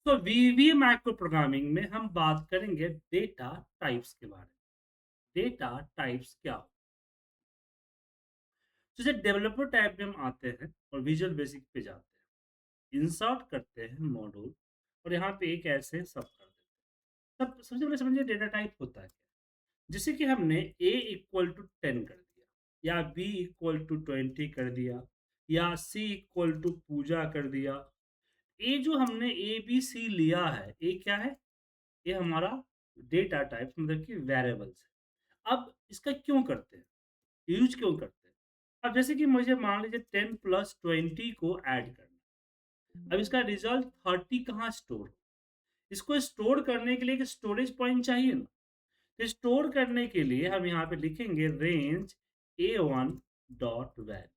तो वीवी micro programming में हम बात करेंगे डेटा टाइप्स के बारे में। डेटा टाइप्स क्या हो? जैसे डेवलपर टाइप में हम आते हैं और विजुअल बेसिक पे जाते हैं, इंसर्ट करते हैं मॉड्यूल और यहाँ पे एक ऐसे सब कर देते हैं। सब सबसे पहले समझिए डेटा टाइप होता है क्या। जैसे कि हमने a इक्वल टू 10 कर दिया, या b इक्वल टू 20 कर दिया, या c इक्वल टू पूजा कर दिया। ये जो हमने ए बी सी लिया है, ये क्या है? ये हमारा डेटा टाइप मतलब कि वेरिएबल्स है। अब इसका क्यों करते हैं, यूज क्यों करते हैं? अब जैसे कि मुझे मान लीजिए 10 प्लस 20 को ऐड करना। अब इसका रिजल्ट 30 कहाँ स्टोर हो? इसको स्टोर करने के लिए एक स्टोरेज पॉइंट चाहिए ना। तो स्टोर करने के लिए हम यहाँ पे लिखेंगे रेंज A1 डॉट वैल्यू।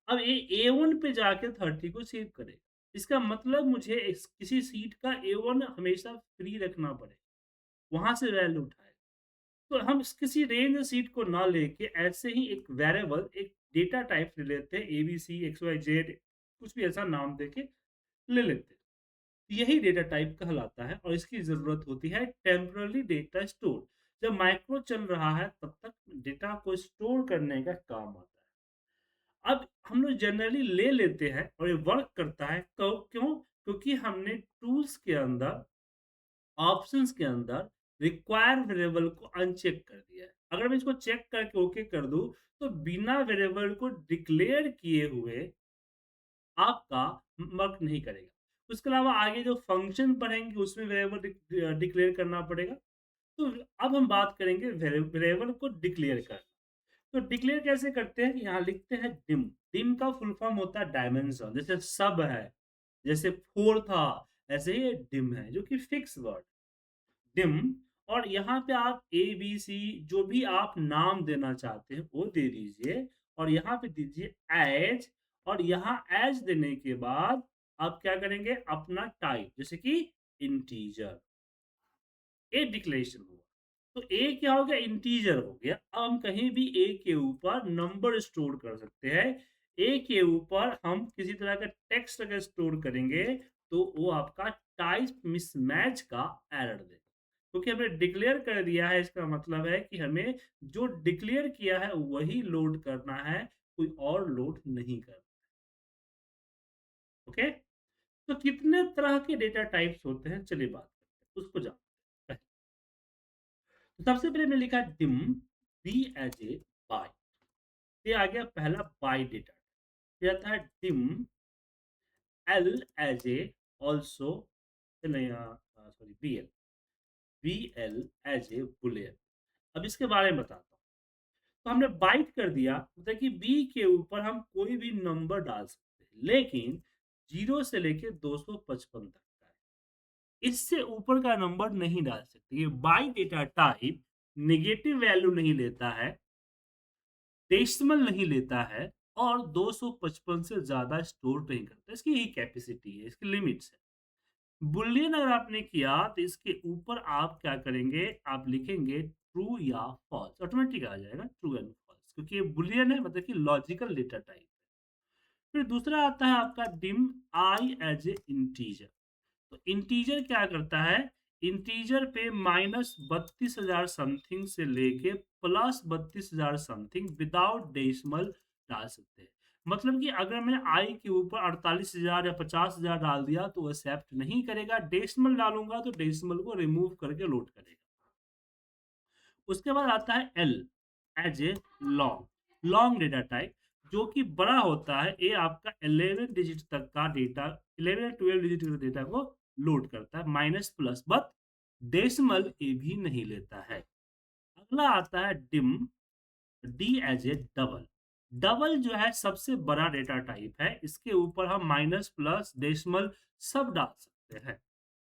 अब ये A1 पे जाके 30 को सेव करेगा। इसका मतलब मुझे किसी सीट का A1 हमेशा फ्री रखना पड़ेगा, वहां से वैल्यू उठाए। तो हम किसी रेंज सीट को ना लेके ऐसे ही एक वेरिएबल, एक डेटा टाइप ले लेते हैं, ABC XYZ, कुछ भी ऐसा नाम देके ले लेते हैं। यही डेटा टाइप कहलाता है और इसकी ज़रूरत होती है टेम्पररी डेटा स्टोर। जब माइक्रो चल रहा है तब तक डेटा को स्टोर करने का काम आता है। अब हम लोग जनरली ले लेते हैं और ये वर्क करता है। क्यों? क्योंकि हमने टूल्स के अंदर, ऑप्शंस के अंदर रिक्वायर वेरिएबल को अनचेक कर दिया है। अगर मैं इसको चेक करके ओके कर दूं तो बिना वेरिएबल को डिक्लेयर किए हुए आपका वर्क नहीं करेगा। उसके अलावा आगे जो फंक्शन पढ़ेंगे उसमें वेरिएबल डिक्लेयर करना पड़ेगा। तो अब हम बात करेंगे वेरिएबल को डिक्लेयर करना। तो डिक्लेयर कैसे करते हैं? यहाँ लिखते हैं डिम। डिम का फुल फॉर्म होता है डायमेंशन। जैसे सब है, जैसे फोर था, ऐसे ही डिम है जो कि फिक्स वर्ड डिम। और यहाँ पे आप ए बी सी जो भी आप नाम देना चाहते हैं वो दे दीजिए और यहाँ पे दीजिए एज। और यहाँ एज देने के बाद आप क्या करेंगे, अपना टाइप, जैसे कि इंटीजर। ए डिक्लेरेशन हुआ तो ए क्या हो गया, इंटीजर हो गया। अब हम कहीं भी ए के ऊपर नंबर स्टोर कर सकते हैं। ए के ऊपर हम किसी तरह का टेक्स्ट अगर स्टोर करेंगे तो वो आपका टाइप मिसमैच का एरर देगा, क्योंकि हमने डिक्लेयर कर दिया है। इसका मतलब है कि हमें जो डिक्लेयर किया है वही लोड करना है, कोई और लोड नहीं करना। ओके। तो कितने तरह के डेटा टाइप्स होते हैं, चलिए बात करते हैं, उसको जानते हैं। तो सबसे पहले मैंने लिखा dim, B as a byte. ये आ गया पहला बाय डेटा। ये आता है dim L as a also, नहीं sorry B L, B L as a boolean. अब इसके बारे में बताता हूँ। तो हमने बाइट कर दिया, मतलब कि बी के ऊपर हम कोई भी नंबर डाल सकते हैं, लेकिन 0 से लेके 255 तक का है। इससे ऊपर का नंबर नहीं डाल सकते। ये by data type negative value नहीं लेता है, डेसिमल नहीं लेता है और 255 से ज्यादा स्टोर नहीं करता। इसकी यही कैपेसिटी है, इसकी लिमिट्स है। बुलियन अगर आपने किया तो इसके ऊपर आप क्या करेंगे, आप लिखेंगे ट्रू या फॉल्स, ऑटोमेटिक आ जाएगा ट्रू एंड फॉल्स, क्योंकि ये बुलियन है, मतलब कि लॉजिकल डेटा टाइप। फिर दूसरा आता है आपका dim I as a integer. तो इंटीजर क्या करता है, इंटीजर पे -32,000 समथिंग से लेके +32,000 समथिंग विदाउट डेसिमल डाल सकते हैं। मतलब कि अगर मैं आई के ऊपर 48,000 या 50,000 डाल दिया तो एक्सेप्ट नहीं करेगा, डेसिमल डालूंगा तो डेसिमल को रिमूव करके लोड करेगा। उसके बाद आता है L as a long, long data type, जो कि बड़ा होता है। ये आपका 11 डिजिट तक का डेटा, 11 12 डिजिट का डेटा को लोड करता है, माइनस प्लस, बट डेसिमल ये भी नहीं लेता है। अगला आता है dim D as a double. Double जो है सबसे बड़ा डेटा टाइप है, इसके ऊपर हम माइनस प्लस डेसिमल सब डाल सकते हैं।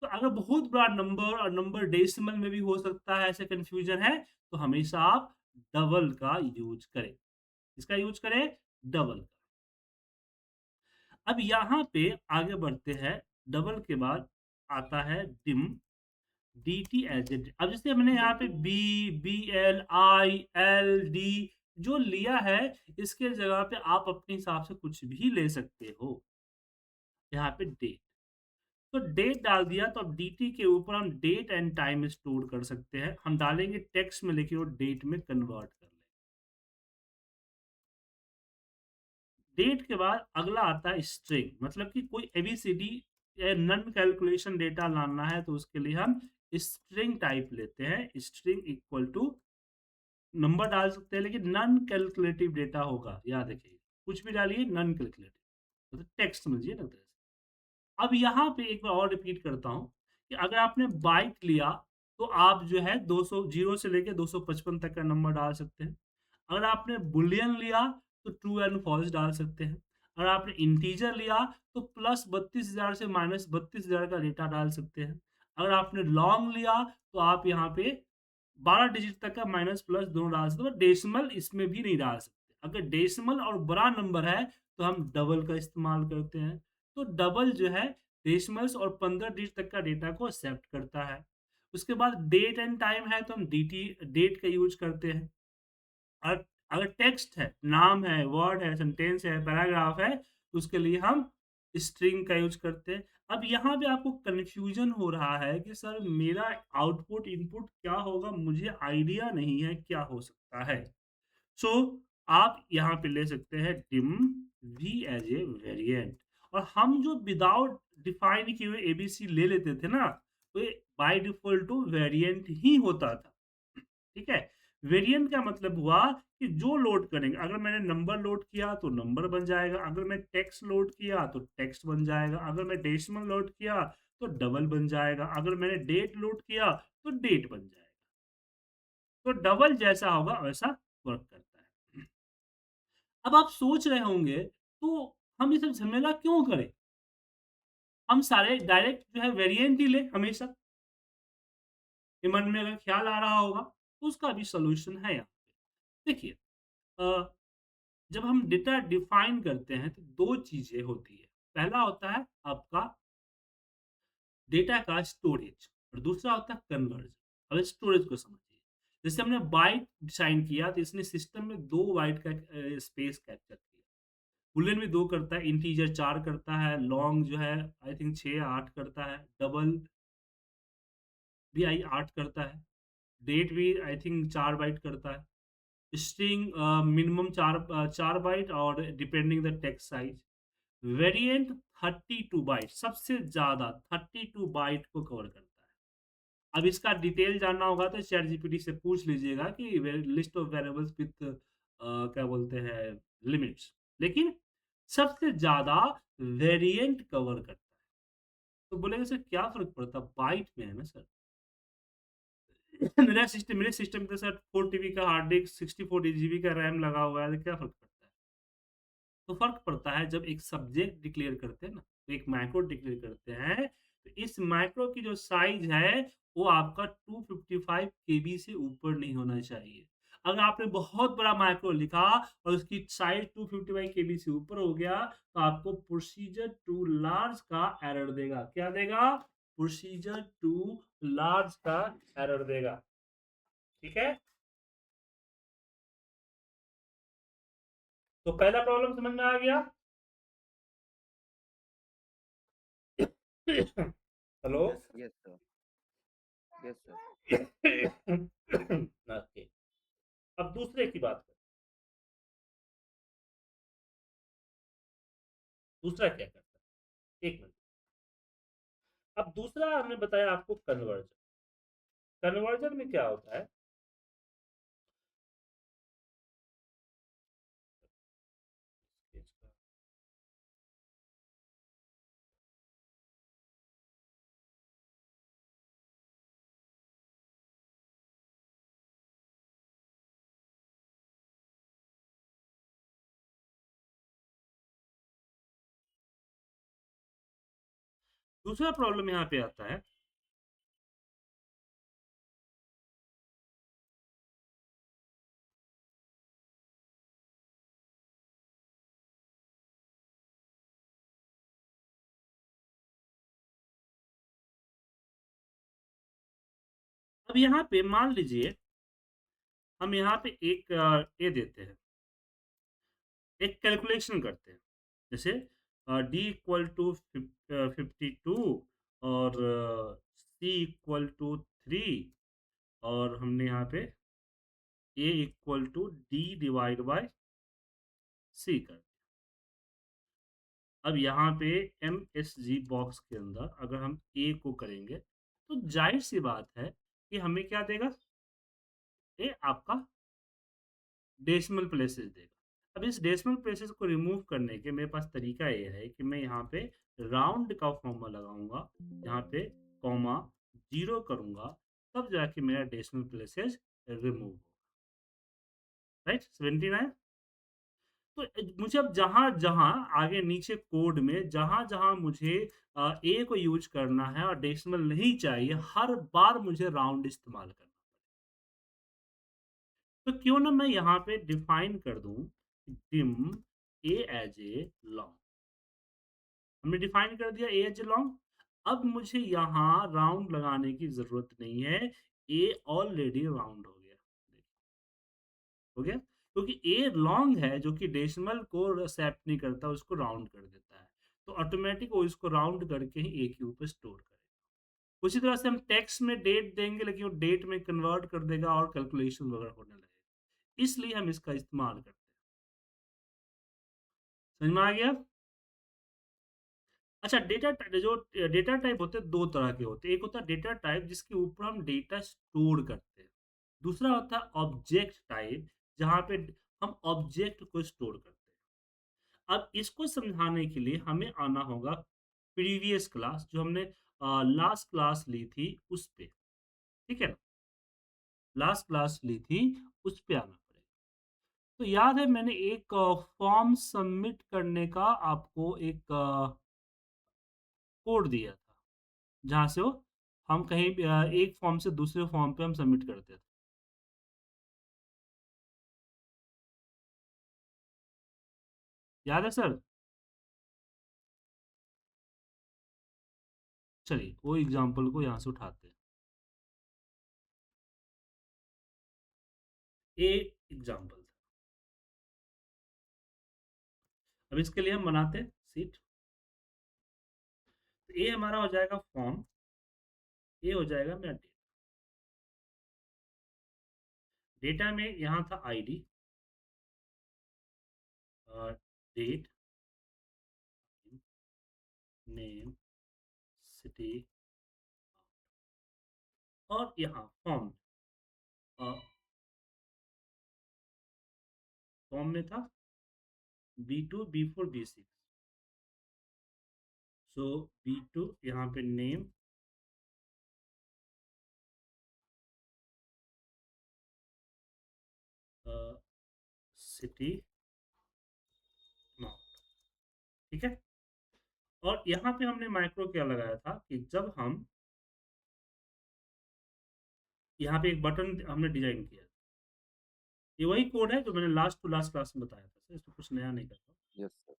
तो अगर बहुत बड़ा नंबर और नंबर डेसिमल में भी हो सकता है, ऐसे कंफ्यूजन है, तो हमेशा आप डबल का यूज करें। इसका यूज करें, डबल का। अब यहाँ पे आगे बढ़ते हैं। डबल के बाद आता है dim D T H D. अब जैसे मैंने यहाँ पे B, B L, I L, D जो लिया है, इसके जगह पे आप अपने हिसाब से कुछ भी ले सकते हो। यहाँ पे डेट, तो डेट डाल दिया तो अब dt के ऊपर हम डेट एंड टाइम स्टोर कर सकते हैं। हम डालेंगे टेक्स्ट में, लेके वो डेट में कन्वर्ट कर लेंगे। डेट के बाद अगला आता है स्ट्रिंग, मतलब कि कोई एबीसीडी या नन कैलकुलेशन डेटा लाना है तो उसके लिए हम स्ट्रिंग टाइप लेते हैं। स्ट्रिंग इक्वल टू नंबर डाल सकते हैं, लेकिन नन कैलकुलेटिव डेटा होगा, याद रखिए। कुछ भी डालिए नन कैलकुलेटिव, मतलब टेक्स्ट समझिए ना तरह से। अब यहाँ पे एक बार और रिपीट करता हूँ कि अगर आपने बाइट लिया तो आप जो है 200 जीरो से लेके 255 तक का नंबर डाल सकते हैं। अगर आपने बुलियन लिया तो ट्रू एंड फॉल्स डाल सकते हैं। अगर आपने इंटीजर लिया तो प्लस 32,000 से माइनस 32,000 का डेटा डाल सकते हैं। अगर आपने लॉन्ग लिया तो आप यहाँ पे 12 डिजिट तक का माइनस प्लस दोनों डाल सकते हो। डेसिमल इसमें भी नहीं डाल सकते। अगर डेसिमल और बड़ा नंबर है तो हम डबल का इस्तेमाल करते हैं। तो डबल जो है डेसिमल्स और 15 डिजिट तक का डेटा को एक्सेप्ट करता है। उसके बाद डेट एंड टाइम है तो हम dt डेट का यूज करते हैं। और अगर टेक्स्ट है, नाम है, वर्ड है, सेंटेंस है, पैराग्राफ है, तो उसके लिए हम स्ट्रिंग का यूज करते हैं। अब यहाँ पे आपको कन्फ्यूजन हो रहा है कि सर मेरा आउटपुट इनपुट क्या होगा, मुझे आइडिया नहीं है क्या हो सकता है। सो आप यहाँ पे ले सकते हैं dim V as a variant. और हम जो विदाउट डिफाइन किए हुए एबीसी ले लेते थे ना, तो बाय डिफॉल्ट टू वेरिएंट ही होता था। ठीक है। वेरिएंट का मतलब हुआ कि जो लोड करेंगे, अगर मैंने नंबर लोड किया तो नंबर बन जाएगा, अगर मैं टेक्स्ट लोड किया तो टेक्स्ट बन जाएगा, अगर मैं डेसिमल लोड किया तो डबल बन जाएगा, अगर मैंने डेट लोड किया तो डेट बन जाएगा। तो डबल जैसा होगा वैसा वर्क करता है। अब आप सोच रहे होंगे तो हम ये सब झमेला क्यों करें, हम सारे डायरेक्ट जो है वेरिएंट ही ले हमेशा। ये मन में अगर ख्याल आ रहा होगा तो उसका भी सोल्यूशन है यहाँ पे। देखिए, जब हम डेटा डिफाइन करते हैं तो दो चीजें होती है। पहला होता है आपका डेटा का स्टोरेज और दूसरा होता है कन्वर्जन। अब स्टोरेज को समझिए, जैसे हमने बाइट डिफाइन किया तो इसने सिस्टम में 2 बाइट का स्पेस कैप्चर किया। बुलियन भी 2 करता है, इंटीजर 4 करता है, लॉन्ग जो है आई थिंक 6 8 करता है, डबल भी आई 8 करता है, डेट भी आई थिंक 4 बाइट करता है, स्ट्रिंग मिनिमम 4 बाइट और depending the text size. Variant 32 byte, सबसे ज्यादा 32 बाइट को कवर करता है। अब इसका डिटेल जानना होगा तो चैट जीपीटी से पूछ लीजिएगा कि लिस्ट ऑफ वेरिएबल्स विथ क्या बोलते हैं लिमिट्स। लेकिन सबसे ज्यादा वेरिएंट कवर करता है। तो बोलेंगे सर क्या फर्क पड़ता, बाइट में है ना सर। मेरे सिस्टम के साथ 4 टीबी का हार्ड डिस्क 64 जीबी का रैम लगा हुआ है, तो क्या फर्क पड़ता है। तो फ़र्क पड़ता है जब एक सब्जेक्ट डिक्लेयर करते हैं ना, तो एक मैक्रो डिक्लेयर करते हैं, तो इस मैक्रो की जो साइज़ है, वो आपका 255 केबी से ऊपर नहीं होना चाहिए। अगर आपने बहुत बड़ा मैक्रो लिखा और उसकी साइज़ 255 केबी से ऊपर हो गया, तो आपको प्रोसीजर टू लार्ज का एरर देगा। क्या देगा? प्रोसीजर टू लार्ज का एरर देगा। ठीक है? तो पहला प्रॉब्लम समझ में आ गया? Hello? Yes, yes, sir. Yes, sir. Okay, अब दूसरे की बात करें। दूसरा क्या करता है? एक मिनट। अब दूसरा हमने बताया आपको कन्वर्जन। कन्वर्जन में क्या होता है? दूसरा प्रॉब्लम यहाँ पे आता है। अब यहाँ पे मान लीजिए हम यहाँ पे एक ये देते हैं, एक कैलकुलेशन करते हैं। जैसे D equal to 52 C equal to 3 और हमने यहाँ पे A equal to D divide by C कर। अब यहाँ पे MSG बॉक्स के अंदर अगर हम A को करेंगे तो जाहिर सी बात है कि हमें क्या देगा, ये आपका डेसिमल प्लेसेस देगा। अब इस डेसिमल प्लेसेस को रिमूव करने के मेरे पास तरीका ये है कि मैं यहाँ पे राउंड का फॉर्मूला लगाऊंगा, यहाँ पे कॉमा 0 करूंगा, तब जाके मेरा डेसिमल प्लेसेस रिमूव होगा। राइट, 79। तो मुझे अब जहाँ-जहाँ आगे नीचे कोड में जहाँ-जहाँ मुझे ए को यूज़ करना है और डेसिमल नहीं चाहिए, हर बार मुझे राउंड इस्तेमाल करना। तो क्यों ना मैं यहाँ पे डिफाइन कर दूँ dim A as a long. हमने डिफाइन कर दिया ए एज ए लॉन्ग। अब मुझे यहाँ राउंड लगाने की ज़रूरत नहीं है, ए ऑलरेडी राउंड हो गया। हो गया? क्योंकि ए लॉन्ग है जो कि डेसिमल को एक्सेप्ट नहीं करता, उसको राउंड कर देता है। तो ऑटोमैटिक वो इसको राउंड करके ही ए के ऊपर स्टोर करेगा। उसी तरह से हम टेक्स्ट में डेट देंगे लेकिन वो डेट में कन्वर्ट कर देगा और कैलकुलेशन वगैरह होने लगेगा। इसलिए हम इसका इस्तेमाल करते हैं। समझ में आ गया? अच्छा, जो डेटा टाइप होते हैं 2 तरह के होते हैं। एक होता है डेटा टाइप जिसके ऊपर हम डेटा स्टोर करते हैं। दूसरा होता है ऑब्जेक्ट टाइप जहाँ पे हम ऑब्जेक्ट को स्टोर करते हैं। अब इसको समझाने के लिए हमें आना होगा प्रीवियस क्लास जो हमने लास्ट क्लास ली थी उस पे, ठीक है ना? लास्ट क्लास ली थी उस पे आना पड़ेगा। तो याद है मैंने एक फॉर्म सबमिट करने का आपको एक कोड दिया था, जहाँ से वो हम कहीं भी एक फॉर्म से दूसरे फॉर्म पे हम सबमिट करते थे। याद है सर? चलिए वो एग्जांपल को यहाँ से उठाते हैं। ए एग्जांपल था। अब इसके लिए हम बनाते हैं सीट। तो ए हमारा हो जाएगा फॉर्म, ये हो जाएगा मेरा डेटा। डेटा में यहाँ था आईडी, डेट, नेम, सिटी और यहाँ फॉर्म, फॉर्म में था B2 B4 B6। सो B2 यहाँ पे नेम, सिटी, ठीक है। और यहाँ पे हमने माइक्रो क्या लगाया था कि जब हम यहाँ पे एक बटन हमने डिजाइन किया, ये वही कोड है जो मैंने लास्ट टू लास्ट क्लास में बताया था सर, इसमें कुछ नया नहीं करता। Yes sir.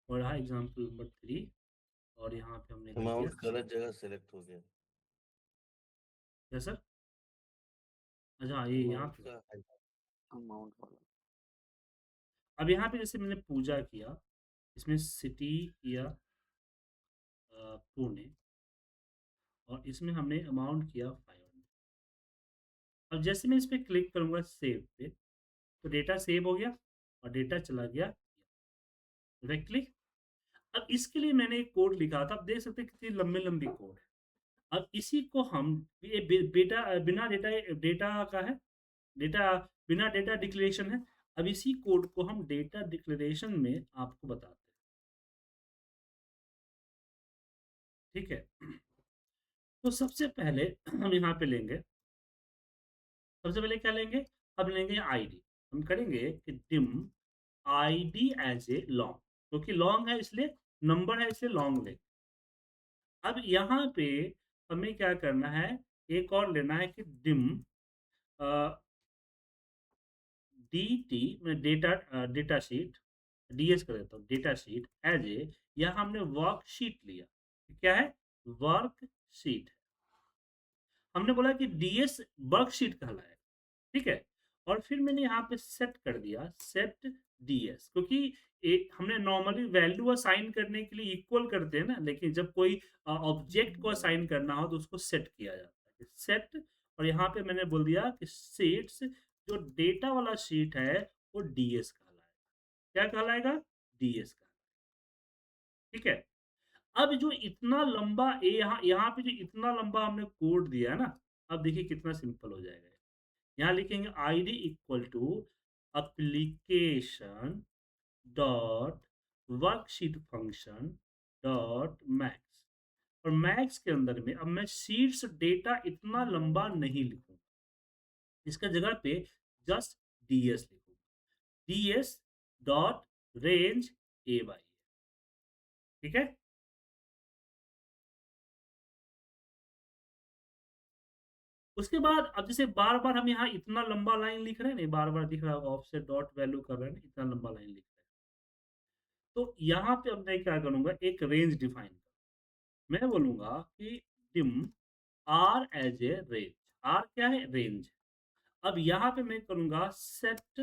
और रहा एग्जाम्पल नंबर 3 और यहाँ पे हमने लिख दिया अमाउंट गलत जगह सेलेक्ट हो गया। क्या सर? अच्छा ये यहाँ अमाउंट पे। का अमाउंट वाला। अब यहाँ पे जैसे मैंने पूजा किया, इसमें सिटी किया पुणे और इसमें हमने अमाउंट किया 500। अब जैसे मैं इस पर क्लिक करूंगा सेव पे, तो डेटा सेव हो गया और डेटा चला गया डायरेक्टली। अब इसके लिए मैंने एक कोड लिखा था, आप देख सकते हैं कितनी लंबी लंबी कोड है। अब इसी को हम ये बेटा बिना डेटा डेटा का है, डेटा बिना डेटा डिक्लेरेशन है। अब इसी कोड को हम डेटा डिक्लेरेशन में आपको बताते हैं, ठीक है। तो सबसे पहले हम यहाँ पे लेंगे, सबसे पहले क्या लेंगे, हम लेंगे आईडी। हम करेंगे कि dim ID as a long, क्योंकि लॉन्ग है इसलिए, नंबर है इसलिए लॉन्ग लेंगे। अब यहाँ पे हमें क्या करना है, एक और लेना है कि डिम डी टी में डेटा डेटा शीट, डीएस कर देता हूँ, डेटा शीट एज ए, यह हमने वर्कशीट लिया। क्या है? वर्कशीट। हमने बोला कि डीएस वर्कशीट कहलाएगा, ठीक है। और फिर मैंने यहाँ पे सेट कर दिया, सेट डीएस, क्योंकि हमने नॉर्मली वैल्यू असाइन करने के लिए इक्वल करते हैं ना, लेकिन जब कोई ऑब्जेक्ट को असाइन करना हो तो उसको सेट किया जाता है, सेट। और यहाँ पे मैंने बोल दिया कि शीट्स, जो डेटा वाला शीट है वो डीएस कहलाएगा। क्या कहलाएगा? डीएस कहलाएगा। ठीक है। अब जो इतना लंबा यहाँ यहाँ पे जो इतना लंबा हमने कोड दिया है ना, अब देखिए कितना सिंपल हो जाएगा। यहाँ लिखेंगे ID equal to application dot worksheet function dot max. और मैक्स के अंदर में अब मैं शीट्स डेटा इतना लंबा नहीं लिखूंगा, इसका जगह पे जस्ट डीएस लिखूंगा, DS dot range A by. ठीक है। उसके बाद अब जैसे बार बार हम यहाँ इतना लंबा लाइन लिख रहे हैं, नहीं बार बार दिख रहा है ऑफसेट डॉट वैल्यू कर रहे हैं, इतना लंबा लाइन लिख रहे हैं, तो यहाँ पे अब मैं क्या करूंगा, एक रेंज डिफाइन कर, मैं बोलूंगा कि dim R as a range. R क्या है? रेंज। अब यहाँ पे मैं करूंगा सेट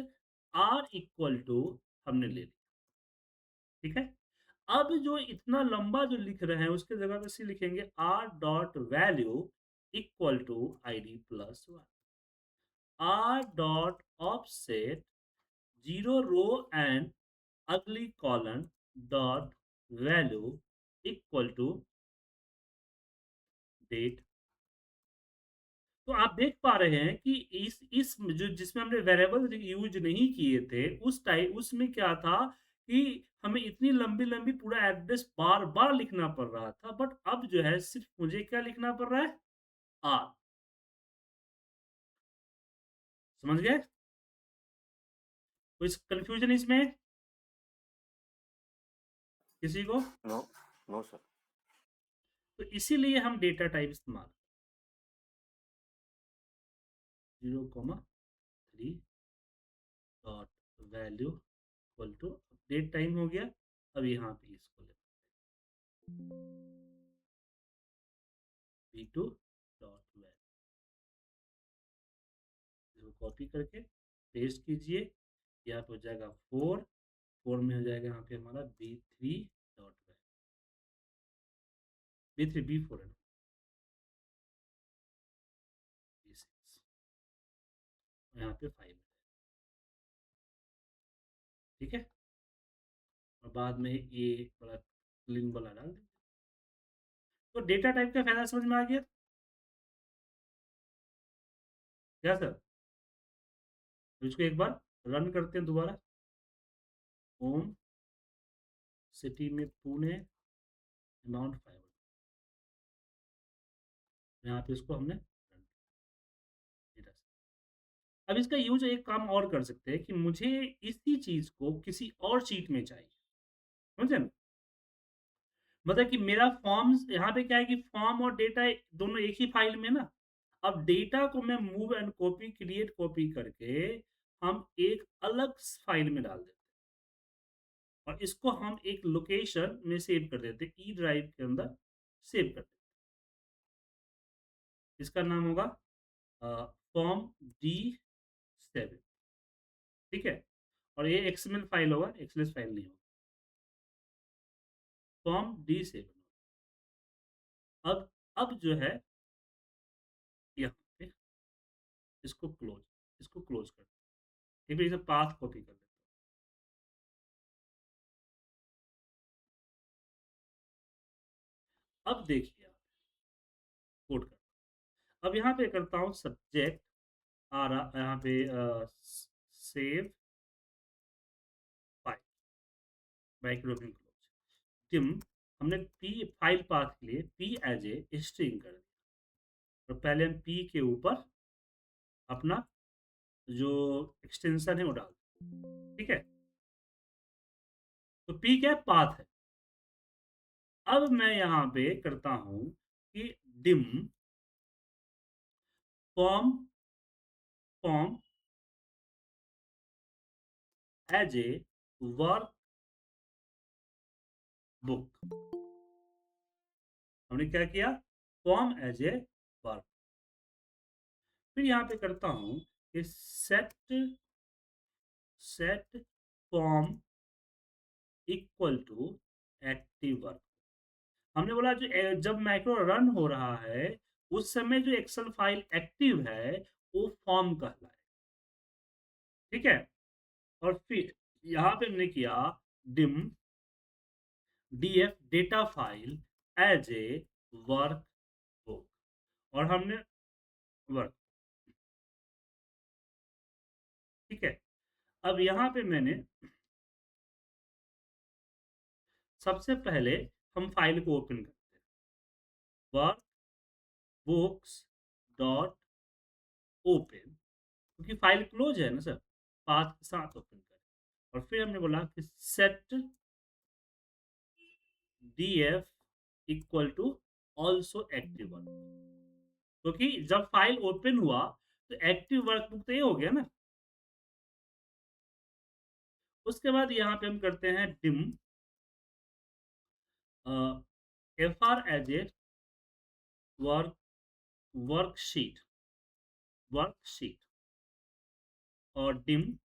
आर इक्वल टू, हमने ले लिया। ठीक है। अब जो इतना लंबा जो लिख रहे हैं उसके जगह पे सी लिखेंगे R dot value equal to ID plus one. R dot offset zero row and अगली column dot value equal to date. तो आप देख पा रहे हैं कि इस जो जिसमें हमने वेरिएबल यूज नहीं किए थे उस टाइप उसमें क्या था कि हमें इतनी लंबी लंबी पूरा एड्रेस बार बार लिखना पड़ रहा था, बट अब जो है सिर्फ मुझे क्या लिखना पड़ रहा है? आर। समझ गए? कोई कंफ्यूजन इसमें किसी को? No, no sir. तो इसीलिए हम डेटा टाइप इस्तेमाल 0,3 dot value equal to date time हो गया। अब यहाँ पे इसको ले v2 डॉट वैल्यू कॉपी करके पेस्ट कीजिए, यहाँ पे हो जाएगा 4, 4 में हो जाएगा यहाँ पे हमारा b3 dot value, b3 b4 है ना, b6, यहाँ पे 5 है। ठीक है। और बाद में ये बड़ा लिंक वाला डाल दें। तो डेटा टाइप का फायदा समझ में आ गया क्या सर? तो इसको एक बार रन करते हैं दोबारा। होम सिटी में पुणे अमाउंट 5, यहाँ पे इसको हमने run किया। अब इसका यूज एक काम और कर सकते हैं कि मुझे इसी चीज को किसी और शीट में चाहिए, समझे ना? मतलब कि मेरा फॉर्म्स यहाँ पे क्या है कि फॉर्म और डेटा दोनों एक ही फाइल में ना। अब डेटा को मैं move and copy create copy करके हम एक अलग फाइल में डाल देते हैं और इसको हम एक लोकेशन में सेव कर देते हैं, ई ड्राइव के अंदर सेव कर देते हैं। इसका नाम होगा फॉर्म D7। ठीक है। और ये एक्सएमएल फाइल होगा, एक्सएलएस फाइल नहीं होगा, फॉर्म D7। अब जो है यहाँ पे इसको क्लोज कर दो। एक बार इसे पाथ कॉपी कर देते हैं। अब देखिए आप कोड कर, अब यहाँ पे करता हूँ सब्जेक्ट आ रहा यहाँ पे सेव फाइल माइक्रोफोन क्लोज टिम। हमने पी फाइल पाथ के लिए पी एज ए स्ट्रिंग कर दिया, और पहले हम पी के ऊपर अपना जो एक्सटेंशन है वो डाल दें। ठीक है। तो पी क्या पाथ है। अब मैं यहाँ पे करता हूँ कि dim form form as a workbook. हमने क्या किया? Form as a work. फिर यहाँ पे करता हूँ कि set form equal to active work. हमने बोला जब मैक्रो रन हो रहा है उस समय जो एक्सेल फाइल एक्टिव है वो फॉर्म कहलाए। ठीक है, और फिर यहाँ पे हमने किया dim df data file as a workbook, और हमने वर्क। ठीक है, अब यहाँ पे मैंने सबसे पहले हम फाइल को ओपन करते हैं, वर्क बुक्स डॉट ओपन, क्योंकि फाइल क्लोज है ना सर, पाथ के साथ ओपन करें। और फिर हमने बोला कि set df equal to also active work, क्योंकि जब फाइल ओपन हुआ तो एक्टिव वर्कबुक तो ये हो गया ना। उसके बाद यहाँ पे हम करते हैं dim F R as a work worksheet worksheet, और dim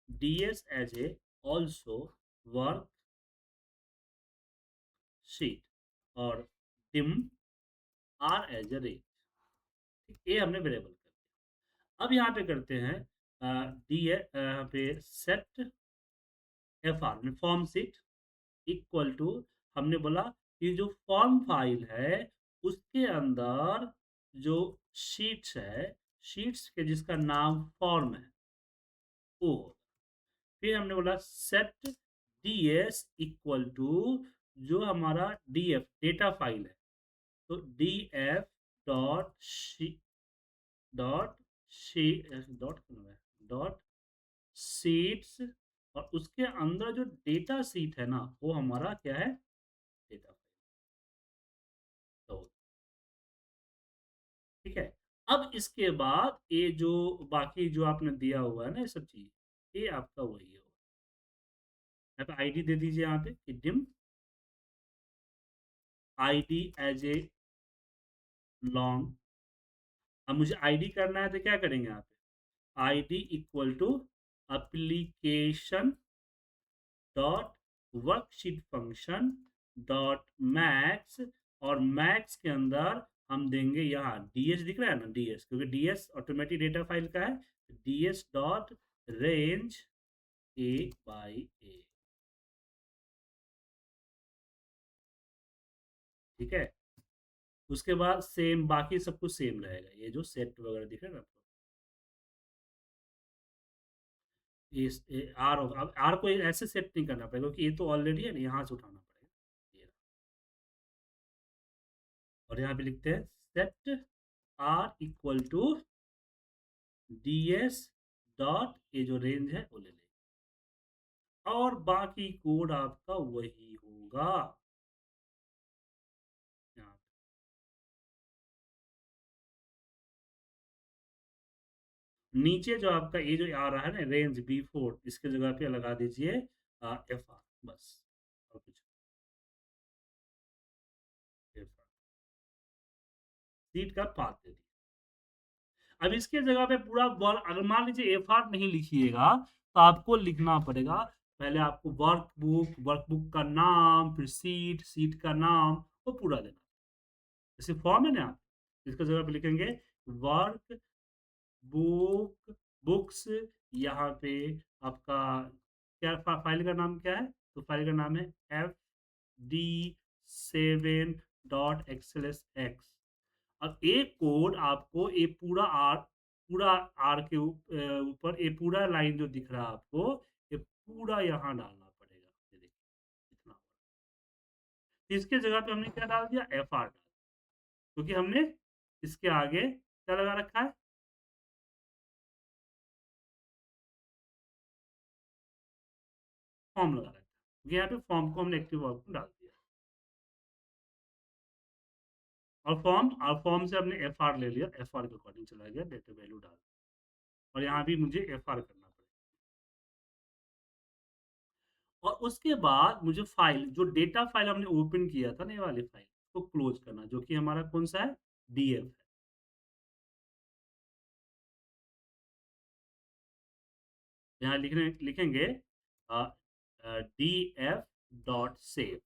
ds as a also work sheet, और dim r as a range. ये हमने वेरिएबल कर दिया। अब यहाँ पे करते हैं डी यहाँ पे सेट एफ आर में फॉर्म शीट इक्वल टू, हमने बोला कि जो फॉर्म फाइल है उसके अंदर जो शीट्स है, शीट्स के जिसका नाम फॉर्म है वो होगा। फिर हमने बोला सेट ds इक्वल टू जो हमारा df डेटा फाइल है, तो df dot she dot she dot dot sheets, और उसके अंदर जो डेटा शीट है ना वो हमारा क्या है, डेटा फाइल। तो ठीक है, अब इसके बाद ये जो बाकी जो आपने दिया हुआ है ना ये सब चीज, ये आपका वही है। यहाँ पे आईडी दे दीजिए, यहाँ पे कि dim ID as a long. अब मुझे आईडी करना है तो क्या करेंगे यहाँ पे, ID equal to application dot worksheet function dot max, और मैक्स के अंदर हम देंगे यहाँ ds, दिख रहा है ना ds, क्योंकि ds ऑटोमेटिक डेटा फाइल का है, ds dot range a by a। ठीक है, उसके बाद सेम बाकी सब कुछ सेम रहेगा, ये जो सेट वगैरह दिख रहा है ना आपको, इस आर होगा। अब आर को ऐसे सेट नहीं करना पड़ेगा क्योंकि ये तो ऑलरेडी है ना, यहाँ से उठाना पड़ेगा ये। और यहाँ पे लिखते हैं set R equal to ds dot ये जो रेंज है वो ले लेंगे, और बाकी कोड आपका वही होगा। यहाँ नीचे जो आपका ये जो आ रहा है ना रेंज b4, इसके जगह पे लगा दीजिए एफ आर, बस, और कुछ एफ आर सीट का पाथ दे दिए। अब इसके जगह पे पूरा अगर मान लीजिए एफ आर नहीं लिखिएगा तो आपको लिखना पड़ेगा, पहले आपको वर्कबुक का नाम, फिर सीट, सीट का नाम, वो पूरा देना। जैसे फॉर्म है ना, इसके जगह पे लिखेंगे वर्क बुक बुक्स, यहाँ पे आपका क्या फाइल का नाम क्या है, तो फाइल का नाम है fd7.xlsx। अब एक कोड आपको ये पूरा आर के ऊपर ये पूरा लाइन जो दिख रहा है आपको, ये पूरा यहाँ डालना पड़ेगा। ये देखिए इतना, इसके जगह पे हमने क्या डाल दिया, एफ आर डाल, क्योंकि हमने इसके आगे क्या लगा रखा है, फॉर्म लगा रखा है, क्योंकि यहाँ पे फॉर्म को हमने एक्टिव वर्ब में डाल दिया, और फॉर्म से हमने एफ आर ले लिया, एफ आर के अकॉर्डिंग चला गया, डेटा वैल्यू डाल, और यहाँ भी मुझे एफ आर करना पड़ेगा। और उसके बाद मुझे फाइल, जो डेटा फाइल हमने ओपन किया था ना ये वाली फाइल, को क्लोज करना, जो कि हमारा कौन सा है, डीएफ है। यहाँ लिखेंगे df डॉट सेव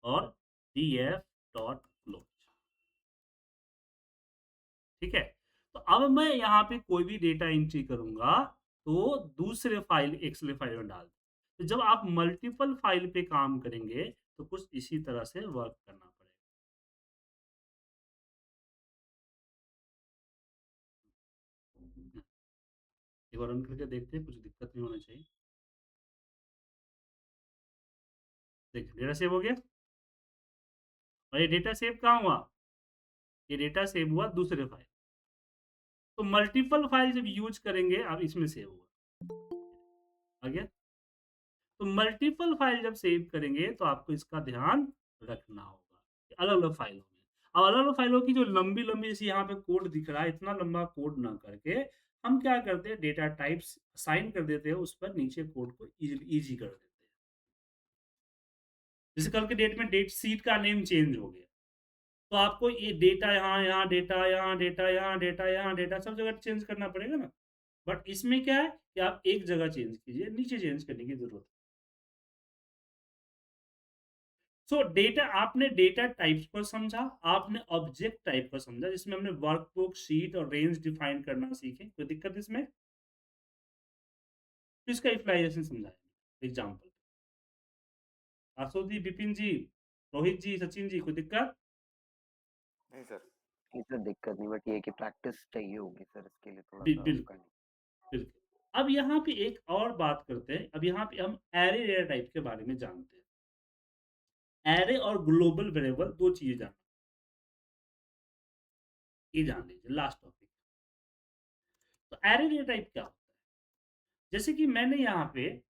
और df डॉट क्लोज। ठीक है, तो अब मैं यहाँ पे कोई भी डेटा एंट्री करूंगा तो दूसरे फाइल एक्सेल फाइल में डाल, तो जब आप मल्टीपल फाइल पे काम करेंगे तो कुछ इसी तरह से वर्क करना पड़ेगा। एक बार रन करके देखते हैं, कुछ दिक्कत नहीं होना चाहिए। देखिए डेटा सेव हो गया, और ये डेटा सेव कहाँ हुआ, ये डेटा सेव हुआ दूसरे फाइल। तो मल्टीपल फाइल जब यूज करेंगे आप इसमें सेव हुआ, आ गया। तो मल्टीपल फाइल जब सेव करेंगे तो आपको इसका ध्यान रखना होगा कि अलग अलग फाइलों में। अब अलग अलग फाइलों की जो लंबी लंबी, जैसे यहाँ पे कोड दिख रहा है, इतना लंबा कोड ना करके हम क्या करते हैं, डेटा टाइप्स असाइन कर देते हैं, उस पर नीचे कोड को इजी कर देते हैं। जैसे कल के डेट में डेट शीट का नेम चेंज हो गया, तो आपको ये डेटा यहाँ, यहाँ डेटा, यहाँ डेटा, यहाँ डेटा, यहाँ डेटा, सब जगह चेंज करना पड़ेगा ना। बट इसमें क्या है कि आप एक जगह चेंज कीजिए, नीचे चेंज करने की जरूरत है। सो डेटा, आपने डेटा टाइप्स को समझा, आपने ऑब्जेक्ट टाइप को समझा, जिसमें हमने वर्कबुक, शीट और रेंज डिफाइन करना सीखे। कोई दिक्कत इसमें? तो इसका यूटिलाइजेशन समझाएंगे एग्जाम्पल। आशु जी, बिपिन जी, रोहित जी, सचिन जी, कोई दिक्कत? नहीं सर। नहीं सर, दिक्कत नहीं, बट ये कि प्रैक्टिस चाहिए होगी सर, इसके लिए थोड़ा सा बिल्कुल करनी। बिल्कुल। अब यहाँ पे एक और बात करते हैं, अब यहाँ पे हम एरे डेटा टाइप के बारे में जानते हैं। एरे और ग्लोबल वेरिएबल दो चीजें जानना, ये जान लीजिए लास्ट टॉपिक। तो एरे डेटा टाइप क्या होता है, जैसे कि मैंने यहाँ पे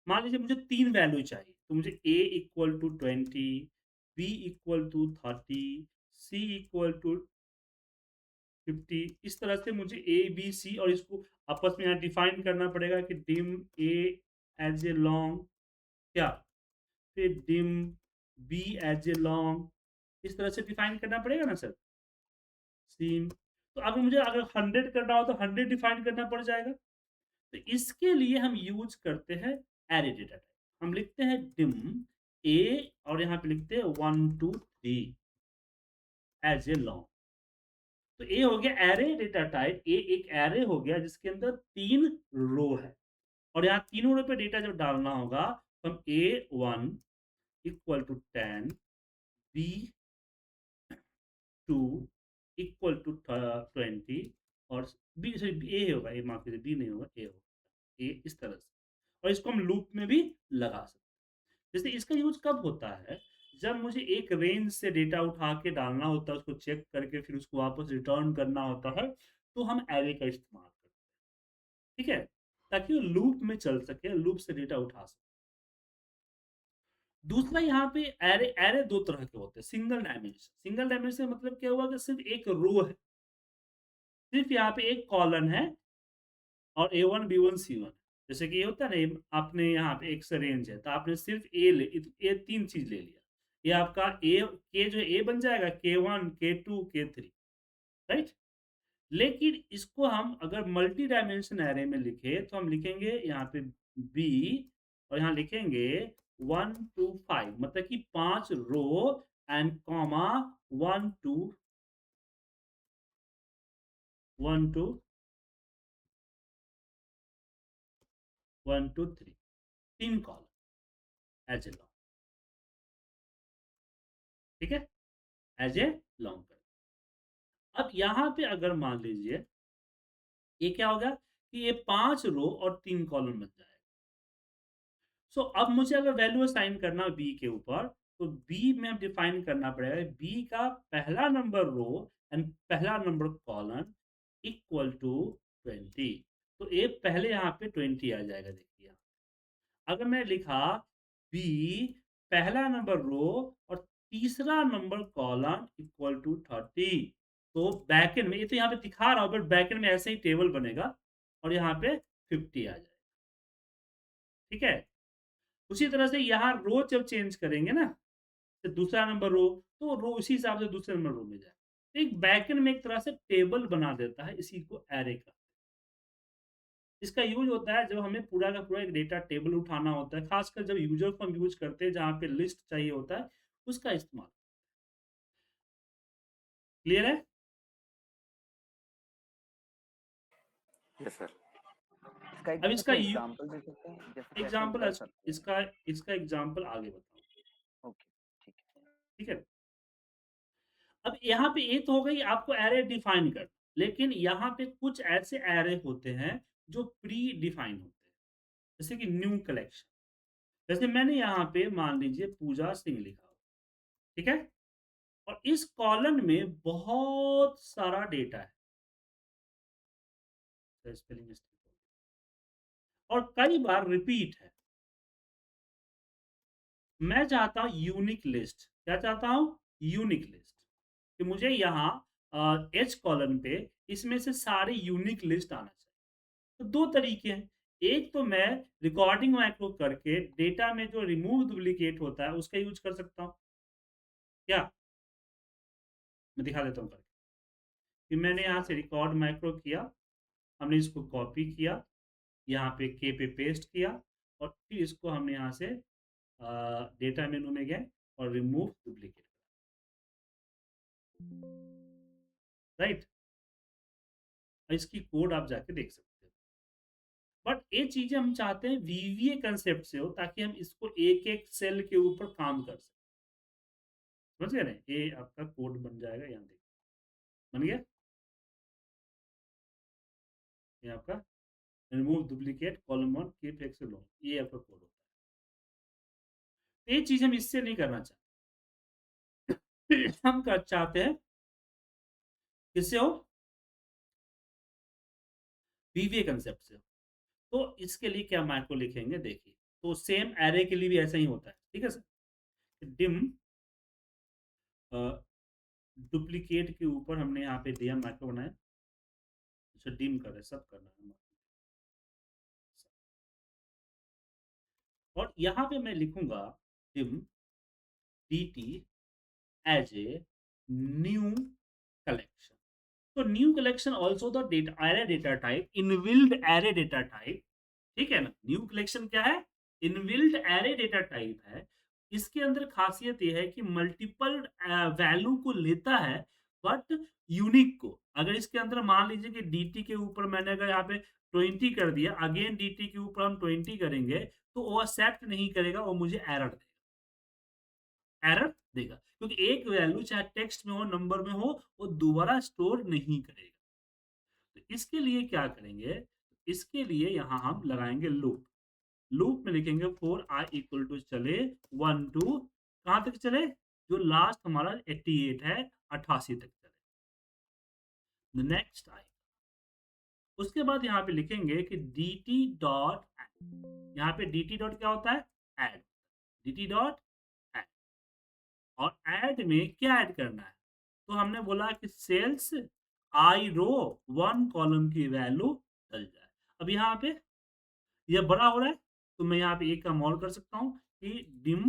मान लीजिए मुझे 3 वैल्यू चाहिए, तो मुझे a equal to 20, b equal to 30, c equal to 50, इस तरह से मुझे a b c, और इसको आपस में यहाँ डिफाइन करना पड़ेगा कि dim a as a long, क्या, फिर dim b as a long, इस तरह से डिफाइन करना पड़ेगा ना सर, सीम। तो अगर मुझे अगर 100 करना हो तो 100 डिफाइन करना पड़ जाएगा। तो इसके लिए हम यूज करते हैं एरे डेटा टाइप। हम लिखते हैं डिम ए, और यहाँ पे लिखते हैं 1 2 3 एज ए लॉन्ग। तो ए हो गया एरे डेटा टाइप, ए एक एरे हो गया जिसके अंदर 3 रो है, और यहाँ तीनों रो पे डेटा जब डालना होगा तो हम A1 equal to 10, B2 equal to 20, और बी, सॉरी ए होगा, ए माफ कीजिए, बी नहीं होगा, ए होगा, ए इस तरह से। और इसको हम लूप में भी लगा सकते हैं। जैसे इसका यूज कब होता है, जब मुझे एक रेंज से डेटा उठा के डालना होता है, उसको चेक करके फिर उसको वापस रिटर्न करना होता है, तो हम एरे का इस्तेमाल करते हैं। ठीक है, ताकि वो लूप में चल सके, लूप से डेटा उठा सके। दूसरा यहाँ पे एरे, एरे दो तरह के होते हैं, सिंगल डायमेंशन। सिंगल डायमेंशन मतलब क्या हुआ कि सिर्फ एक रो है, सिर्फ यहाँ पे एक कॉलम है, और A1 B1 C1, जैसे कि ये होता है ना, आपने यहाँ पे एक से रेंज है, तो आपने सिर्फ ए 3 चीज ले लिया, ये आपका ए के जो ए बन जाएगा, K1 K2 K3, राइट। लेकिन इसको हम अगर मल्टी डायमेंशन एरे में लिखे तो हम लिखेंगे यहाँ पे बी, और यहाँ लिखेंगे 1 2 5, मतलब कि 5 row and comma 1 2 1 2 1 2 3, 3 column as a long. ठीक है, एज ए लॉन्ग कर। अब यहाँ पे अगर मान लीजिए ये क्या होगा कि ये 5 रो और 3 कॉलम बन जाएगा। सो अब मुझे अगर वैल्यू असाइन करना बी के ऊपर, तो बी में अब डिफाइन करना पड़ेगा बी का पहला नंबर रो एंड पहला नंबर कॉलम इक्वल टू 20। तो ए पहले यहाँ पे 20 आ जाएगा, देखिए। अगर मैं लिखा बी पहला नंबर रो और तीसरा नंबर कॉलम इक्वल टू 30, तो बैकेंड में, ये तो यहाँ पे दिखा रहा हूँ, बट बैकेंड में ऐसे ही टेबल बनेगा और यहाँ पे 50 आ जाएगा। ठीक है, उसी तरह से यहाँ रो जब चेंज करेंगे ना, तो दूसरा नंबर रो, तो रो उसी हिसाब से दूसरे नंबर रो में जाए। तो एक बैकेंड में एक तरह से टेबल बना देता है, इसी को एरे का। इसका यूज़ होता है जब हमें पूरा का पूरा एक डेटा टेबल उठाना होता है, खासकर जब यूज़र को हम यूज़ करते हैं जहाँ पे लिस्ट चाहिए होता है, उसका इस्तेमाल। क्लियर है? Yes sir. इसका एक अब बार इसका ऐसे यू एग्जांपल दे सकते हैं जैसे कैसे हम एग्ज़ाम्पल कर सकते हैं? इसका इसका एग्ज़ाम्पल आगे बताऊँ, ओके, ठीक है। ठीक है? अब यहाँ पे ये तो हो गई आपको एरे डिफाइन करना, लेकिन यहाँ पे कुछ ऐसे एरे होते हैं जो प्री डिफाइन होते हैं, जैसे कि न्यू कलेक्शन। जैसे मैंने यहाँ पे मान लीजिए पूजा सिंह लिखा हो, ठीक है? और इस कॉलम में बहुत सारा डेटा है। तो स्पेलिंग मिस्टेक हो गई। और कई बार रिपीट है। मैं चाहता हूँ यूनिक लिस्ट। क्या चाहता हूँ? Unique list. कि मुझे यहाँ एच कॉलम पे इसमें से सारे यूनिक लिस्ट आना चाहिए। तो 2 तरीके हैं। एक तो मैं रिकॉर्डिंग मैक्रो करके डेटा में जो रिमूव डुप्लीकेट होता है उसका यूज़ कर सकता हूँ। क्या? मैं दिखा देता हूँ करके। कि मैंने यहाँ से रिकॉर्ड मैक्रो किया, हमने इसको कॉपी किया, यहाँ पे के पे पेस्ट किया और फिर इसको हमने यहाँ से डेटा मेनू में गए और रिमूव डुप्लीकेट, राइट? इसकी कोड आप जाके देख सकते हो। बट ये चीज़ें हम चाहते हैं वीवीए कंसेप्ट से हो ताकि हम इसको एक-एक सेल के ऊपर काम कर सकें। समझ गए ना? ये आपका कोड बन जाएगा, यहाँ देखिए। बन गया? ये आपका remove duplicate column 1 keep Excel on, ये आपका कोड होता है। ये चीज़ हम इससे नहीं करना चाहते। हम कर चाहते हैं किससे हो? वीवीए कंसेप्ट से हो। तो इसके लिए क्या मैक्रो लिखेंगे देखिए। तो सेम एरे के लिए भी ऐसा ही होता है, ठीक है सर? डिम डुप्लीकेट के ऊपर हमने यहाँ पे दिया मैक्रो बनाया। अच्छा डिम कर रहे सब करना है और यहाँ पे मैं लिखूंगा dim dt as a new collection. तो new collection also the data array data type inbuilt array data type, ठीक है ना? न्यू कलेक्शन क्या है? इनबिल्ड एरे डेटा टाइप है। इसके अंदर खासियत यह है कि मल्टीपल वैल्यू को लेता है बट यूनिक को। अगर इसके अंदर मान लीजिए कि dt के ऊपर मैंने अगर यहाँ पे 20 कर दिया, अगेन dt के ऊपर हम 20 करेंगे तो वो एक्सेप्ट नहीं करेगा, वो मुझे एरर देगा। एरर देगा क्योंकि एक वैल्यू चाहे टेक्स्ट में हो नंबर में हो वो दोबारा स्टोर नहीं करेगा। तो इसके लिए क्या करेंगे? इसके लिए यहाँ हम लगाएंगे लूप। लूप में लिखेंगे फॉर आई इक्वल टू चले 1 टू कहाँ तक चले? जो लास्ट हमारा 88 है 88 तक चले। नेक्स्ट आई उसके बाद यहाँ पे लिखेंगे कि dt डॉट यहाँ पे dt डॉट क्या होता है? ऐड। dt डॉट ऐड और ऐड में क्या ऐड करना है? तो हमने बोला कि सेल्स आई रो 1 कॉलम की वैल्यू डल जाए। अब यहाँ पे यह बड़ा हो रहा है तो मैं यहाँ पे एक काम और कर सकता हूँ कि dim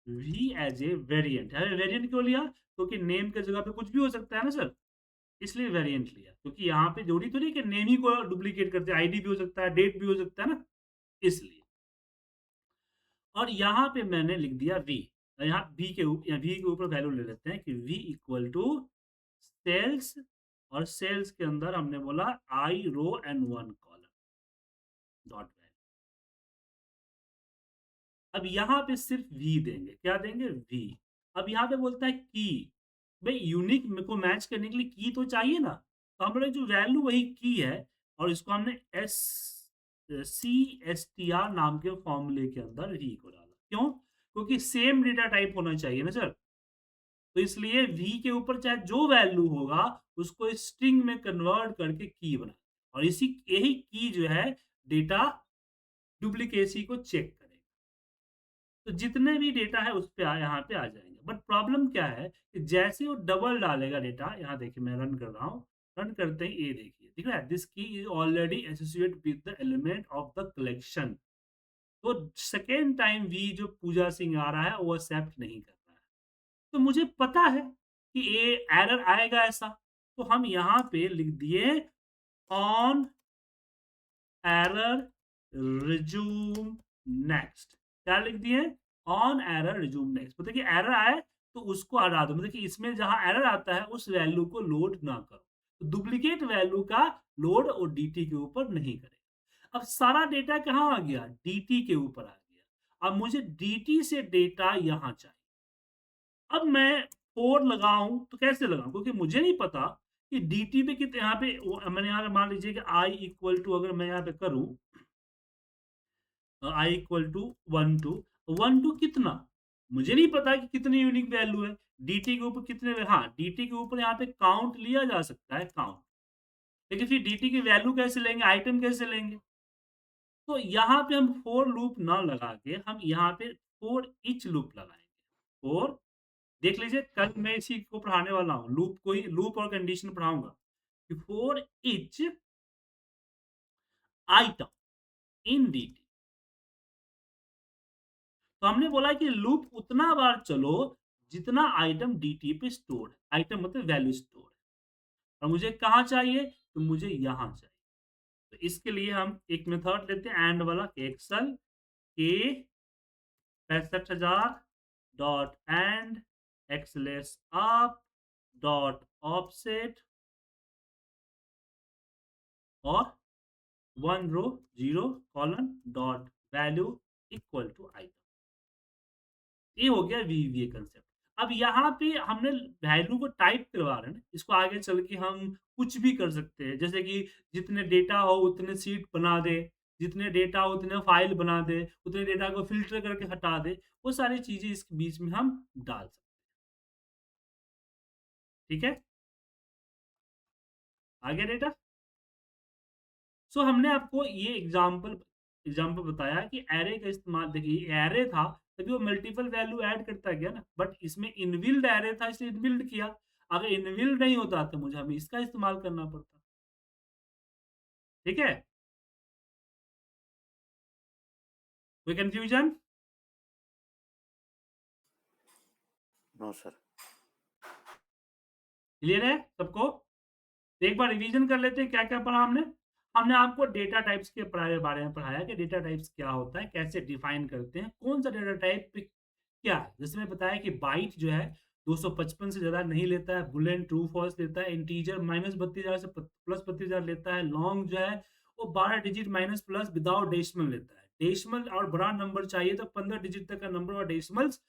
V as a variant. Variant क्यों लिया? क्योंकि नेम के जगह पे कुछ भी हो सकता है ना सर, इसलिए वेरिएंट लिया। क्योंकि यहाँ पे जरूरी तो नहीं कि नेम ही को डुप्लीकेट करते, आईडी भी हो सकता है, डेट भी हो सकता है ना, इसलिए। और यहाँ पे मैंने लिख दिया वी। यहाँ वी के ऊपर वैल्यू ले लेते हैं कि वी इक्वल टू सेल्स और सेल्स के अंदर हमने बोला I row and 1 column dot value. अब यहाँ पे सिर्फ वी देंगे। क्या देंगे? वी। अब यहाँ पे बोलता है की। भाई यूनिक को मैच करने के लिए की तो चाहिए ना, तो हमारे जो वैल्यू वही की है और इसको हमने S C S T R नाम के फॉर्मूले के अंदर वी को डाला। क्यों? क्योंकि सेम डेटा टाइप होना चाहिए ना सर। तो इसलिए वी के ऊपर चाहे जो वैल्यू होगा उसको स्ट्रिंग में कन्वर्ट करके की बना और इसी यही की जो है डेटा डुप्लीकेसी को चेक करेगा। तो जितने भी डेटा है उस पे यहाँ पे आ जाएंगे। बट प्रॉब्लम क्या है कि जैसे वो डबल डालेगा डेटा, यहाँ देखिए मैं रन कर रहा हूँ, रन करते ही ये देखिए दिख रहा है दिस की is already associate with the element of the collection. तो सेकेंड टाइम वी जो पूजा सिंह आ रहा है वो एक्सेप्ट नहीं कर रहा है। तो मुझे पता है कि ये एरर आएगा ऐसा, तो हम यहाँ पे लिख दिए ऑन एरर रिज्यूम नेक्स्ट, क्या लिख दिए, ऑन एरर रिज्यूम नेक्स्ट, मतलब कि एरर आए तो उसको हटा दो, मतलब कि इसमें जहां एरर आता है उस वैल्यू को लोड ना करो, तो डुप्लीकेट वैल्यू का लोड और डीटी के ऊपर नहीं करेगा। अब सारा डेटा कहाँ आ गया, डीटी के ऊपर आ गया। अब मुझे डीटी से डेटा यहां चाहिए। अब मैं फोर लगाऊं तो कैसे लगाऊं, क्योंकि मुझे नहीं पता कि डीटी पे कितने, यहाँ पे मैंने यहाँ पे मान लीजिए कि आई इक्वल टू, अगर मैं यहाँ पे करूं आई इक्वल टू 1 टू कितना, मुझे नहीं पता कि कितनी यूनिक वैल्यू है डीटी के ऊपर कितने, हाँ डीटी के ऊपर यहाँ पे काउंट लिया जा सकता है काउंट, लेकिन फिर डीटी की वैल्यू कैसे लेंगे, आइटम कैसे लेंगे। तो यहाँ पे हम फोर लूप ना लगा के हम यहाँ पे फोर इच लूप लगाएंगे। फोर, देख लीजिए कल मैं इसी को पढ़ाने वाला हूँ, लूप को ही, लूप और कंडीशन पढ़ाऊंगा कि for each item in DT. तो हमने बोला कि लूप उतना बार चलो जितना आइटम डीटी पे स्टोर है, आइटम मतलब वैल्यू स्टोर है, और मुझे कहाँ चाहिए, तो मुझे यहाँ चाहिए। तो इसके लिए हम एक मेथड लेते हैं एंड वाला, एक्सल के 65,000 डॉट एंड एक्सलेस अप डॉट ऑफसेट और 1 row 0 colon dot value equal to item. ये हो गया वीवीए कंसेप्ट। अब यहाँ पे हमने वैल्यू को टाइप करवा रहे हैं, इसको आगे चल के हम कुछ भी कर सकते हैं, जैसे कि जितने डेटा हो उतने सीट बना दे, जितने डेटा हो उतने फाइल बना दे, उतने डेटा को फिल्टर करके हटा दे, वो सारी चीजें इस बीच में हम डाल सकते हैं। ठीक है, आगे डेटा। सो हमने आपको ये एग्जाम्पल बताया कि एरे का इस्तेमाल, देखिए एरे था तभी वो मल्टीपल वैल्यू ऐड करता गया ना, बट इसमें इनबिल्ड एरे था इसलिए इनबिल्ड किया, अगर इनबिल्ड नहीं होता तो मुझे हमें इसका इस्तेमाल करना पड़ता। ठीक है, कोई कंफ्यूजन, नो सर। क्लियर है सबको। तो एक बार रिवीजन कर लेते हैं क्या क्या पढ़ा हमने। हमने आपको डेटा टाइप्स के बारे में पढ़ाया कि डेटा टाइप्स क्या होता है, कैसे डिफाइन करते हैं, कौन सा डेटा टाइप क्या है। जैसे मैं बताया कि बाइट जो है 255 से ज्यादा नहीं लेता है, बुलियन ट्रू फॉल्स लेता है, इंटीजर -32,000 से प्लस 32,000 लेता है, लॉन्ग जो है वो 12 digit minus plus without decimal लेता है, डेसिमल और बड़ा नंबर चाहिए तो 15 डिजिट तक का नंबर और डेसिमल्स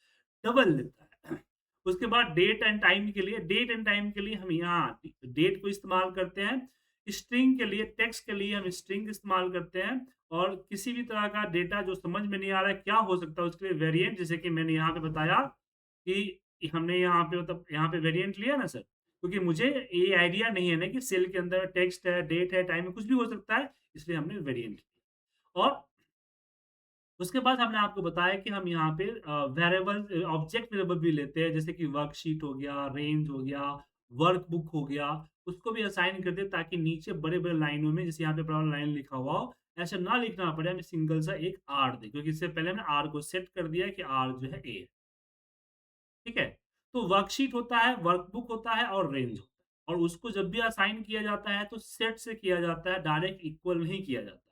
डबल लेता है। उसके बाद डेट एंड टाइम के लिए, डेट एंड टाइम के लिए हम यहाँ डेट को इस्तेमाल करते हैं, स्ट्रिंग के लिए, टेक्स्ट के लिए हम स्ट्रिंग इस्तेमाल करते हैं, और किसी भी तरह का डेटा जो समझ में नहीं आ रहा है क्या हो सकता है उसके लिए वेरिएंट, जैसे कि मैंने यहाँ पे बताया कि हमने यहाँ पे मतलब यहाँ पे वेरिएंट लिया ना सर, क्योंकि मुझे ये आइडिया नहीं है ना कि सेल के अंदर टेक्स्ट है, डेट है, टाइम है, कुछ भी हो सकता है, इसलिए हमने वेरिएंट लिया। और उसके बाद हमने आपको बताया कि हम यहाँ पे वेरिएबल, ऑब्जेक्ट वेरिएबल भी लेते हैं, जैसे कि वर्कशीट हो गया, रेंज हो गया, वर्कबुक हो गया, उसको भी असाइन कर दे ताकि नीचे बड़े बड़े लाइनों में, जैसे यहाँ पे बड़ा लाइन लिखा हुआ हो, ऐसा ना लिखना पड़े, हमें सिंगल सा एक आर दे, क्योंकि इससे पहले हमने आर को सेट कर दिया कि आर जो है ए। ठीक है, तो वर्कशीट होता है, वर्कबुक होता है और रेंज होता है, और उसको जब भी असाइन किया जाता है तो सेट से किया जाता है, डायरेक्ट इक्वल नहीं किया जाता है।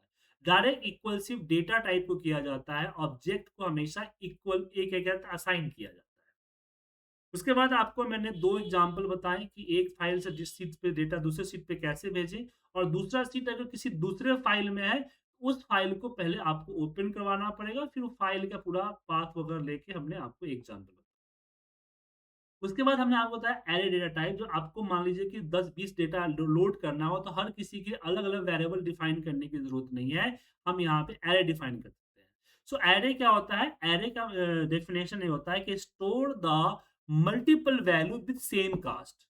डायरेक्ट इक्वल सिर्फ डेटा टाइप को किया जाता है, ऑब्जेक्ट को हमेशा इक्वल एक एक असाइन किया जाता है। उसके बाद आपको मैंने दो एग्जाम्पल बताए कि एक फाइल से जिस सीट पे डेटा दूसरे सीट पे कैसे भेजें, और दूसरा सीट अगर किसी दूसरे फाइल में है उस फाइल को पहले आपको ओपन करवाना पड़ेगा, फिर वो फाइल का पूरा पाथ वगैरह लेके हमने आपको एग्जाम्पल। उसके बाद हमने आपको बताया एरे डेटा टाइप, जो आपको मान लीजिए कि 10-20 डेटा लोड करना हो तो हर किसी के अलग-अलग वेरिएबल डिफाइन करने की जरूरत नहीं है, हम यहाँ पे एरे डिफाइन कर सकते हैं। सो एरे क्या होता है, एरे का डेफिनेशन ये होता है कि store the multiple value with same cost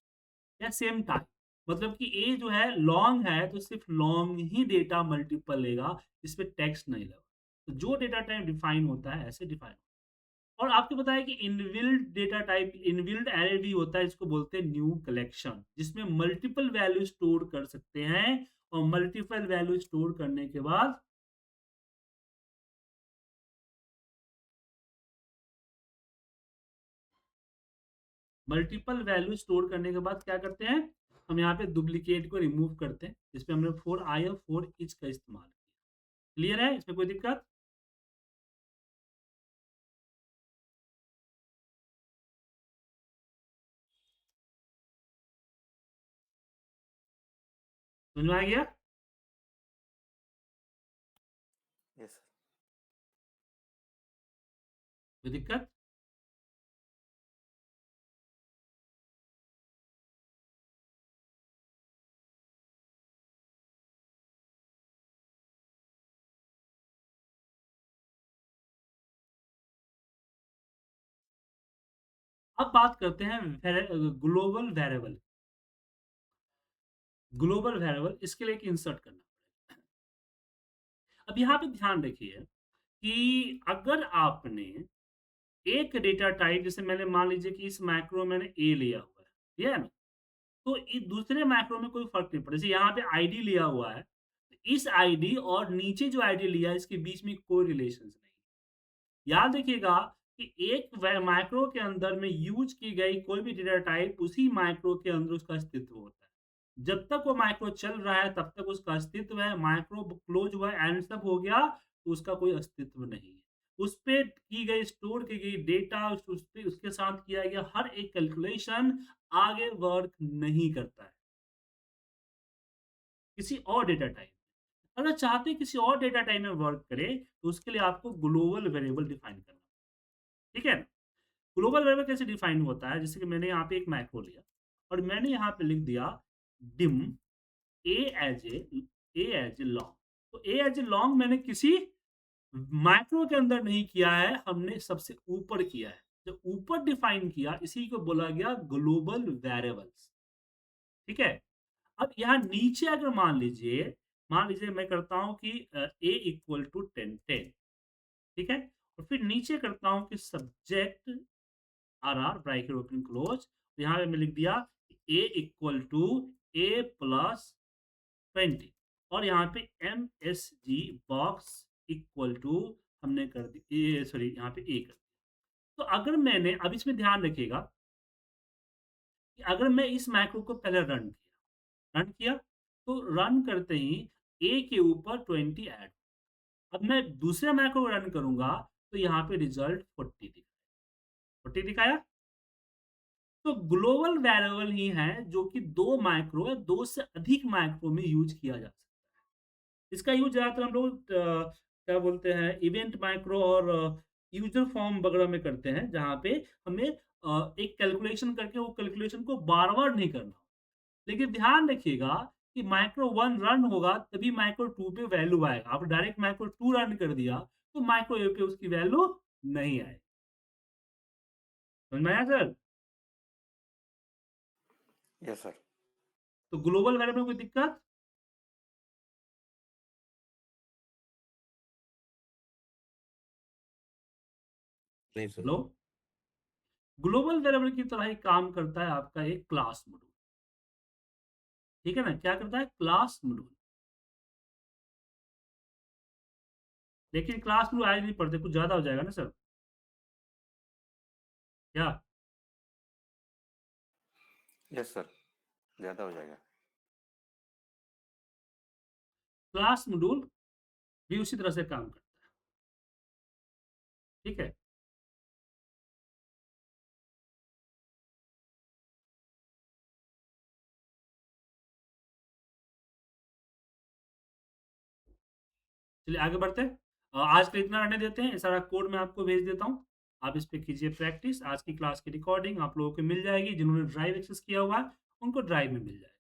या सेम टाइम, मतलब कि ए जो है लॉन्ग है तो सिर्फ लॉन्ग ही डेटा मल्टीपल लेगा, इसमें टेक्स्ट नहीं लेगा। तो जो डेटा टाइप डिफाइन होता है ऐसे डिफाइन। और आपको पता है कि inbuilt data type, inbuilt array भी होता है, इसको बोलते हैं न्यू कलेक्शन, जिसमें मल्टीपल वैल्यू स्टोर कर सकते हैं, और मल्टीपल वैल्यू स्टोर करने के बाद क्या करते हैं, हम यहाँ पे डुप्लीकेट को रिमूव करते हैं, जिसपे हमने 4 आई और 4 इच का इस्तेमाल किया। क्लियर है? इसमें कोई दिक्कत? समझ में आ गया? Yes sir. कोई दिक्कत? अब बात करते हैं ग्लोबल वेरिएबल। ग्लोबल वेरिएबल इसके लिए एक इंसर्ट करना पड़ेगा। अब यहाँ पे ध्यान रखिए कि अगर आपने एक डेटा टाइप, जैसे मैंने मान लीजिए कि इस मैक्रो मैंने ए लिया हुआ है, ठीक है ना? तो दूसरे मैक्रो में कोई फर्क नहीं पड़ता। जैसे यहाँ पे आईडी लिया हुआ है, तो इस आईडी और नीचे जो आईडी लिया है इसके बीच में कोई रिलेशन नहीं। याद रखिएगा कि एक माइक्रो के अंदर में यूज की गई कोई भी डेटा टाइप उसी माइक्रो के अंदर उसका अस्तित्व होता है। जब तक वो माइक्रो चल रहा है तब तक उसका अस्तित्व है। माइक्रो क्लोज हुआ, एंड सब हो गया, तो उसका कोई अस्तित्व नहीं है। उस पे की गई, स्टोर की गई डेटा, उस पे उसके साथ किया गया हर एक कैलकुलेशन आगे वर्क नहीं करता है किसी और डेटा टाइप। अगर चाहते हैं किसी और डेटा टाइप में वर्क करे, तो उसके लिए आपको ग्लोबल वेरिएबल डिफाइन करना, ठीक है? ग्लोबल वेरिएबल कैसे डिफाइन होता है? जैसे कि मैंने यहाँ पे एक मैक्रो लिया और मैंने यहाँ पे लिख दिया dim A as a long. तो ए एज ए लॉन्ग मैंने किसी मैक्रो के अंदर नहीं किया है, हमने सबसे ऊपर किया है। जब ऊपर डिफाइन किया, इसी को बोला गया ग्लोबल वेरिएबल्स, ठीक है? अब यहाँ नीचे अगर मान लीजिए मैं करता हूँ कि ए इक्वल टू 10, ठीक है? और फिर नीचे करता हूँ कि subject R R bracket open close. यहाँ पे मैं लिख दिया a equal to a plus 20 और यहाँ पे M S G box equal to हमने कर दी, सॉरी यहाँ पे ए कर दिया। तो अगर मैंने, अब इसमें ध्यान रखिएगा कि अगर मैं इस मैक्रो को पहले रन किया तो रन करते ही ए के ऊपर 20 ऐड। अब मैं दूसरे मैक्रो को रन करूंगा तो यहाँ पे रिजल्ट 40 दिखाया। तो ग्लोबल वेरिएबल ही है जो कि दो माइक्रो या दो से अधिक माइक्रो में यूज किया जा सकता है। इसका यूज ज्यादातर हम लोग क्या बोलते हैं, इवेंट माइक्रो और यूजर फॉर्म वगैरह में करते हैं, जहाँ पे हमें एक कैलकुलेशन करके वो कैलकुलेशन को बार बार नहीं करना। लेकिन ध्यान रखिएगा कि माइक्रो 1 रन होगा तभी माइक्रो 2 पे वैल्यू आएगा। आप डायरेक्ट माइक्रो 2 रन कर दिया तो माइक्रो ए पे उसकी वैल्यू नहीं आएगी। समझ में आया सर? Yes sir. तो ग्लोबल वेरिएबल में कोई दिक्कत? नहीं सर। हेलो? ग्लोबल वेरिएबल की तरह ही काम करता है आपका एक क्लास मॉड्यूल, ठीक है ना? क्या करता है? Class module. लेकिन क्लास मॉड्यूल आज नहीं पढ़ते, कुछ ज्यादा हो जाएगा ना सर? क्या? यस सर, ज़्यादा हो जाएगा। क्लास मॉड्यूल भी उसी तरह से काम करता है, ठीक है? चलिए आगे बढ़ते हैं। आज के लिए इतना रहने देते हैं। ये सारा कोड मैं आपको भेज देता हूँ, आप इस पे कीजिए प्रैक्टिस। आज की क्लास की रिकॉर्डिंग आप लोगों को मिल जाएगी। जिन्होंने ड्राइव एक्सेस किया हुआ है उनको ड्राइव में मिल जाएगी।